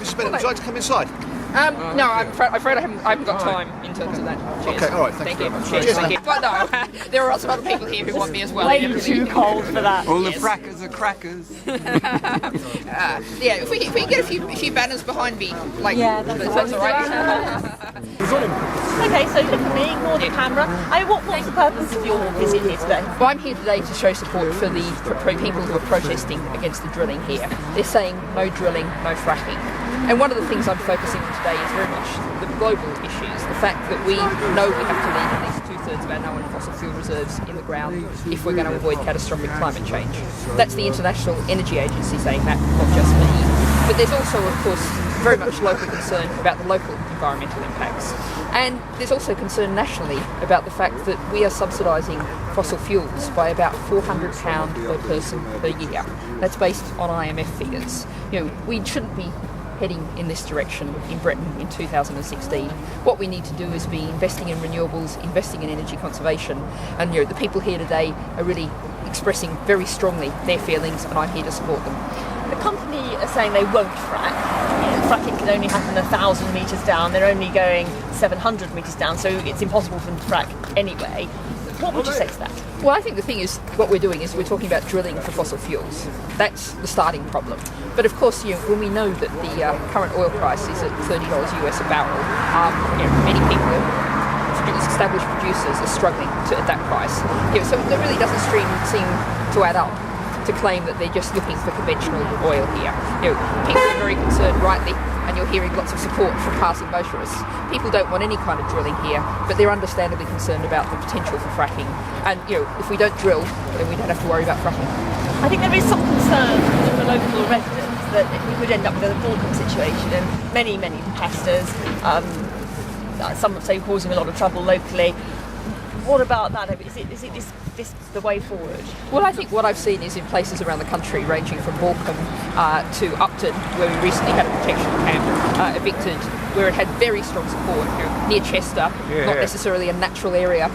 spend it. Would you like to come inside? No, I'm afraid I haven't got time in terms of that. Cheers. Okay, all right, thank you very much. Cheers, thank you. But no, there are lots of other people here who want me as well. Way too cold for that. All the frackers are crackers. Yeah, if we can get a few banners behind me, like, that's all right. Okay, so look at me, ignore the camera. What's the purpose of your visit here today? Well, I'm here today to show support for the people who are protesting against the drilling here. They're saying no drilling, no fracking. And one of the things I'm focusing on today is very much the global issues. The fact that we know we have to leave at least 2/3 of our known fossil fuel reserves in the ground if we're going to avoid catastrophic climate change. That's the International Energy Agency saying that, not just me. But there's also, of course, very much local concern about the local environmental impacts. And there's also concern nationally about the fact that we are subsidising fossil fuels by about £400 per person per year. That's based on IMF figures. We shouldn't be heading in this direction in Britain in 2016. What we need to do is be investing in renewables, investing in energy conservation, and the people here today are really expressing very strongly their feelings, and I'm here to support them. The company are saying they won't frack. Fracking can only happen 1,000 metres down. They're only going 700 metres down, so it's impossible for them to frack anyway. What would you say to that? Well, I think the thing is, what we're doing is we're talking about drilling for fossil fuels. That's the starting problem. But of course, when we know that the current oil price is at $30 US a barrel, many people, established producers, are struggling at that price. So it really doesn't seem to add up to claim that they're just looking for conventional oil here. People are very concerned, rightly, and you're hearing lots of support from passing motorists. People don't want any kind of drilling here, but they're understandably concerned about the potential for fracking. And if we don't drill, then we don't have to worry about fracking. I think there is some concern from the local residents that we could end up with a Balkan situation, and many pastors, some would say causing a lot of trouble locally. What about that? Is it this the way forward? Well, I think what I've seen is in places around the country, ranging from Morecambe to Upton, where we recently had a protection camp evicted, where it had very strong support near Chester, not necessarily a natural area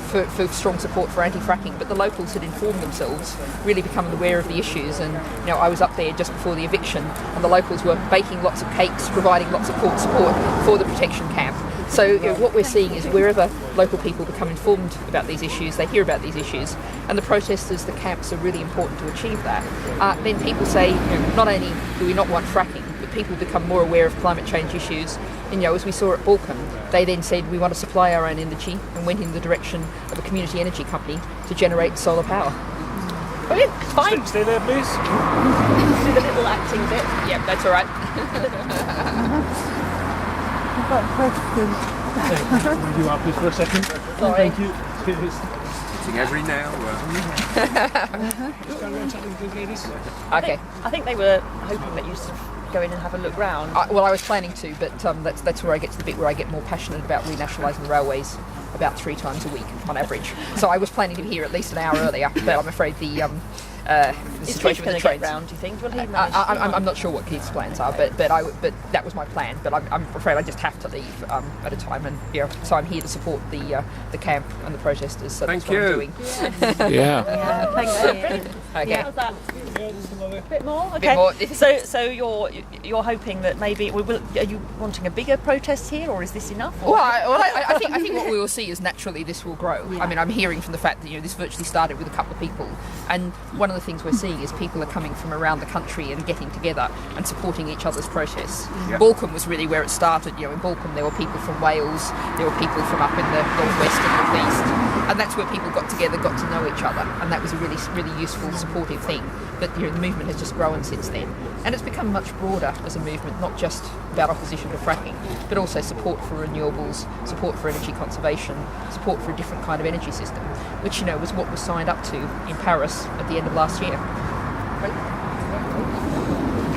for strong support for anti-fracking, but the locals had informed themselves, really becoming aware of the issues. And I was up there just before the eviction, and the locals were baking lots of cakes, providing lots of support for the protection camp. So what we're seeing is wherever local people become informed about these issues, they hear about these issues, and the protesters, the camps are really important to achieve that. Then people say, not only do we not want fracking, but people become more aware of climate change issues. And as we saw at Balkan, they then said we want to supply our own energy and went in the direction of a community energy company to generate solar power. Brilliant, fine. Stay there, please. Do the little acting bit. Yeah, that's all right. I've got a question. Will you up this for a second? Sorry. Thank you. Hitting every nail. Okay. I think they were hoping that you sort of go in and have a look round. Well, I was planning to, but that's where I get to the bit where I get more passionate about renationalising the railways about 3 times a week on average. So I was planning to be here at least an hour earlier, but I'm afraid the situation with the trains. Round, do you think? Will he manage? I'm not sure what Keith's plans are, but that was my plan. But I'm afraid I just have to leave at a time, and so I'm here to support the camp and the protesters. So Thank that's what I'm doing. Yeah. Thanks. Okay. How's that? A bit more. Okay. Bit more. So you're hoping that maybe are you wanting a bigger protest here, or is this enough? Or? Well, I think what we will see is naturally this will grow. Yeah. I mean, I'm hearing from the fact that this virtually started with a couple of people, and one of the things we're seeing is people are coming from around the country and getting together and supporting each other's protests. Yeah. Balkan was really where it started. In Balkan there were people from Wales, there were people from up in the northwest and northeast, and that's where people got together, got to know each other, and that was a really useful, supportive thing. But the movement has just grown since then, and it's become much broader as a movement, not just about opposition to fracking, but also support for renewables, support for energy conservation, support for a different kind of energy system, which was what was signed up to in Paris at the end of last year.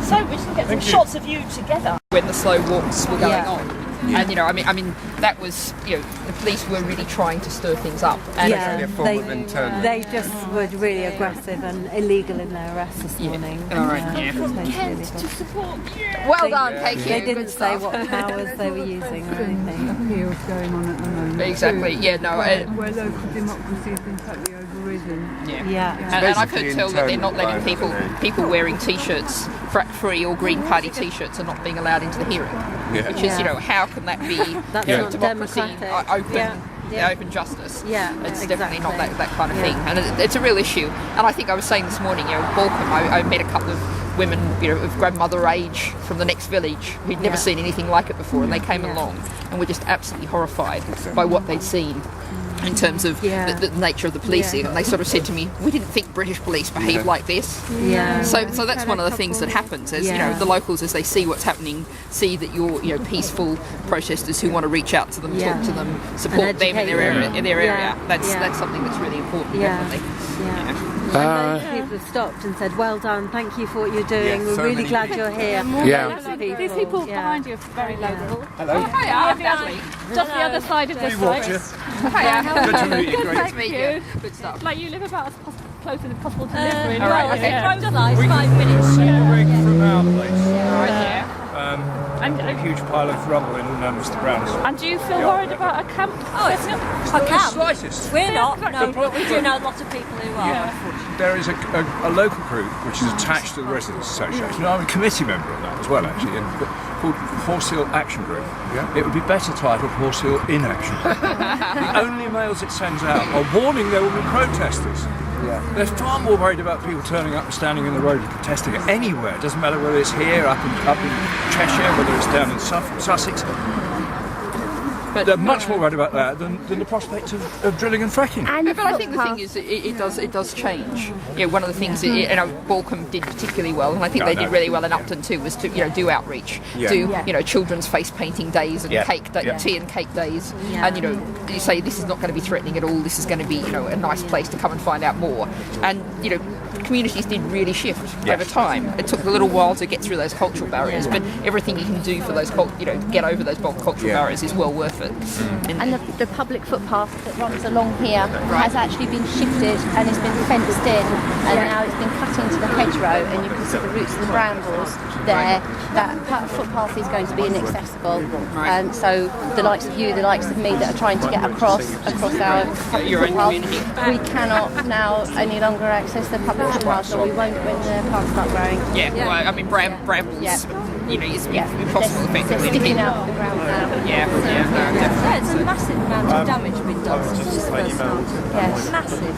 So we just get some shots of you together when the slow walks were going on. And I mean, that was the police were really trying to stir things up. And they just were really aggressive and illegal in their arrest this morning. All right, Well done, thank you. They didn't say what powers they were using or anything. Appeals going on at the moment. Exactly. Yeah. No. Where local democracy has been totally overridden. improving. Yeah. And I could tell that they're not letting people wearing T-shirts, frat-free or Green Party T-shirts are not being allowed into the hearing. Which is, how can that be That's democracy, democratic. open justice? It's exactly. definitely not that kind of thing. And it's a real issue. And I think I was saying this morning, Balcombe, I met a couple of women, of grandmother age from the next village who'd never seen anything like it before, and they came along and were just absolutely horrified by what they'd seen in terms of the nature of the policing, and they sort of said to me, we didn't think British police behave like this. So that's one of the things that happens, as the locals, as they see what's happening, see that you're peaceful protesters who want to reach out to them, talk to them, support them in their area. That's something that's really important, definitely. And then people have stopped and said, well done, thank you for what you're doing, we're really glad you're here. These people behind you are very local. Hello. Hiya, Natalie. Just the other side of this place. Hiya. Good to meet you. Great to meet you. Good stuff. Like, you live about as close as possible to live in. All right, okay. Just 5 minutes. From our place. Right, A huge pile of rubble in Mr. Brown's. And do you feel worried about a camp? Oh, it's not a camp. Slightest. We're not, no, but we do know a lot of people who are. There is a local group which is attached to the Residents Association. I'm a committee member of that as well, actually, called Horse Hill Action Group. It would be better titled Horse Hill Inaction. The only mails it sends out are warning there will be protesters. They're far more worried about people turning up and standing in the road and protesting anywhere. It doesn't matter whether it's here, up in Cheshire, whether it's down in Sussex. But they're much more worried about that than the prospect of drilling and fracking. But I think the thing is, it does change. One of the things Balcombe did particularly well, and I think they did really well in Upton too, was to do outreach, do children's face painting days and tea and cake days, and you say this is not going to be threatening at all. This is going to be a nice place to come and find out more, and communities did really shift over time. It took a little while to get through those cultural barriers, but everything you can do for those get over those cultural barriers is well worth it. And the public footpath that runs along here has actually been shifted and it's been fenced in, and now it's been cut into the hedgerow, and you can see the roots of the brambles there. That footpath is going to be inaccessible, and so the likes of you, the likes of me that are trying to get across our public footpath, we cannot now any longer access the public footpath, or we won't when the plants start growing. Brambles. It's impossible effectively. They're sticking out of the ground now. It's a massive amount of damage been done since this first started. Yes. Massive.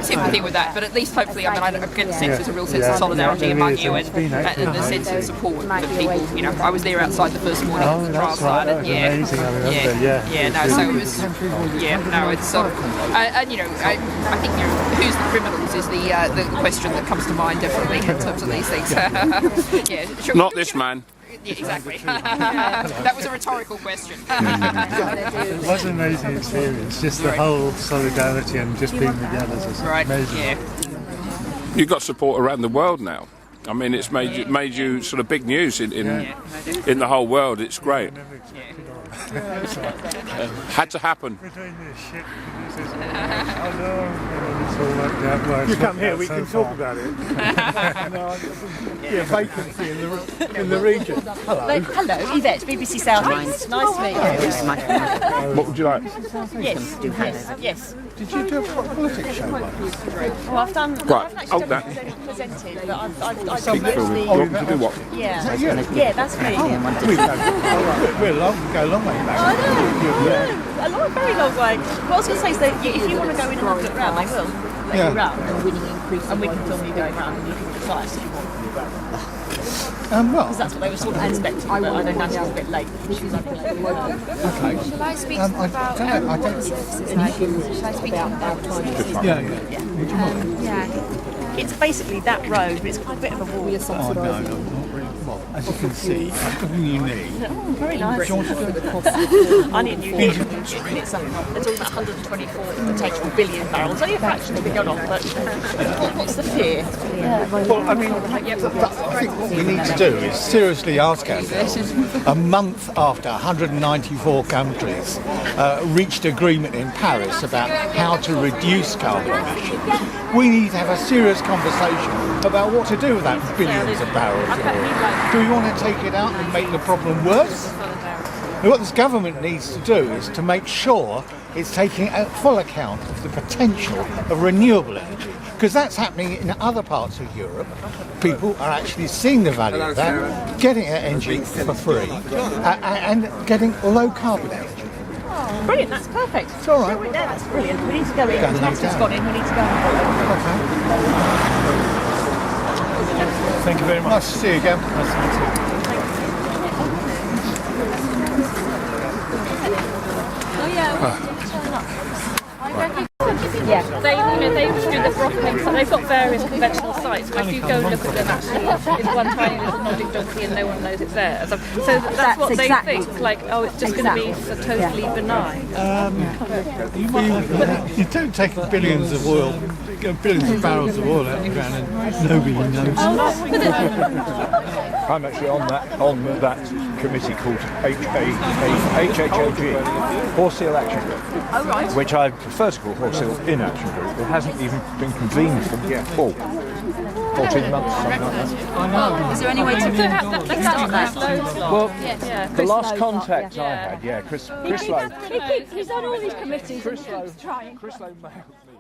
Sympathy with that, but at least hopefully, I get the sense there's a real sense of solidarity among you and the sense of support for the people. I was there outside the first morning of the trial started. Amazing, I remember. So it was. It's I think who's the criminals is the question that comes to mind definitely in terms of these things. Not this man. Yeah, exactly. That was a rhetorical question. It was an amazing experience, just the whole solidarity and just being with the others was amazing. You've got support around the world now. I mean, it's made you sort of big news in the whole world. It's great. Had to happen. You come here, we can talk about it. Vacancy in the region. Hello, Yvette, BBC South East. Nice to meet you. What would you like? Yes. Did you do a politics show like this? Well, I've done. Right, I've hold actually that. presented, but I've done You want me to do what? Yeah, that's me. We're go a long way back. I know. A very long way. What I was going to say is that if you want to go in and have a look round, they will let you round. And we can film you going round and looking at the sites if you want. Because that's what they were sort of expecting, but I know Natalie's a bit late. She was Okay. Shall I speak about services and shall I speak about Would you mind? It's basically that road, but it's quite a bit of a walk. No, not really. Well, as you can see, everything you need. Very nice. Do you want to do it? I need new gear. It's all this 124 potential billion barrels. Only a fraction to be gone on, but what's the fear? Well, I mean, I think what we need to do is seriously ask ourselves, a month after 194 countries reached agreement in Paris about how to reduce carbon emissions, we need to have a serious conversation about what to do with that billions of barrels of oil. Do we want to take it out and make the problem worse? What this government needs to do is to make sure it's taking a full account of the potential of renewable energy, because that's happening in other parts of Europe. People are actually seeing the value of that, getting energy for free, and getting low carbon energy. Oh, brilliant, that's perfect. It's all right. No, that's brilliant. We need to go in. Natalie's gone in, we need to go and follow. Thank you very much. Nice to see you again. Nice to meet you. Yeah. They do the brothing. They've got various conventional sites, but if you go look at them, actually, it's one tiny little nodding donkey and no one knows it's there. So that's what exactly. they think. Like, oh, it's just going to be so totally benign. You don't take billions of oil, billions of barrels of oil out of the ground and nobody knows. I'm actually on that committee called HHAG, Horse Seal Action Group, Oh, right. which I prefer to call Horse Seal In Action Group. It hasn't even been convened for 14 months, something like that. Is there any way to start that? Well, the last contact I had, Chris Lowe. He's on all these committees. Chris Lowe mailed me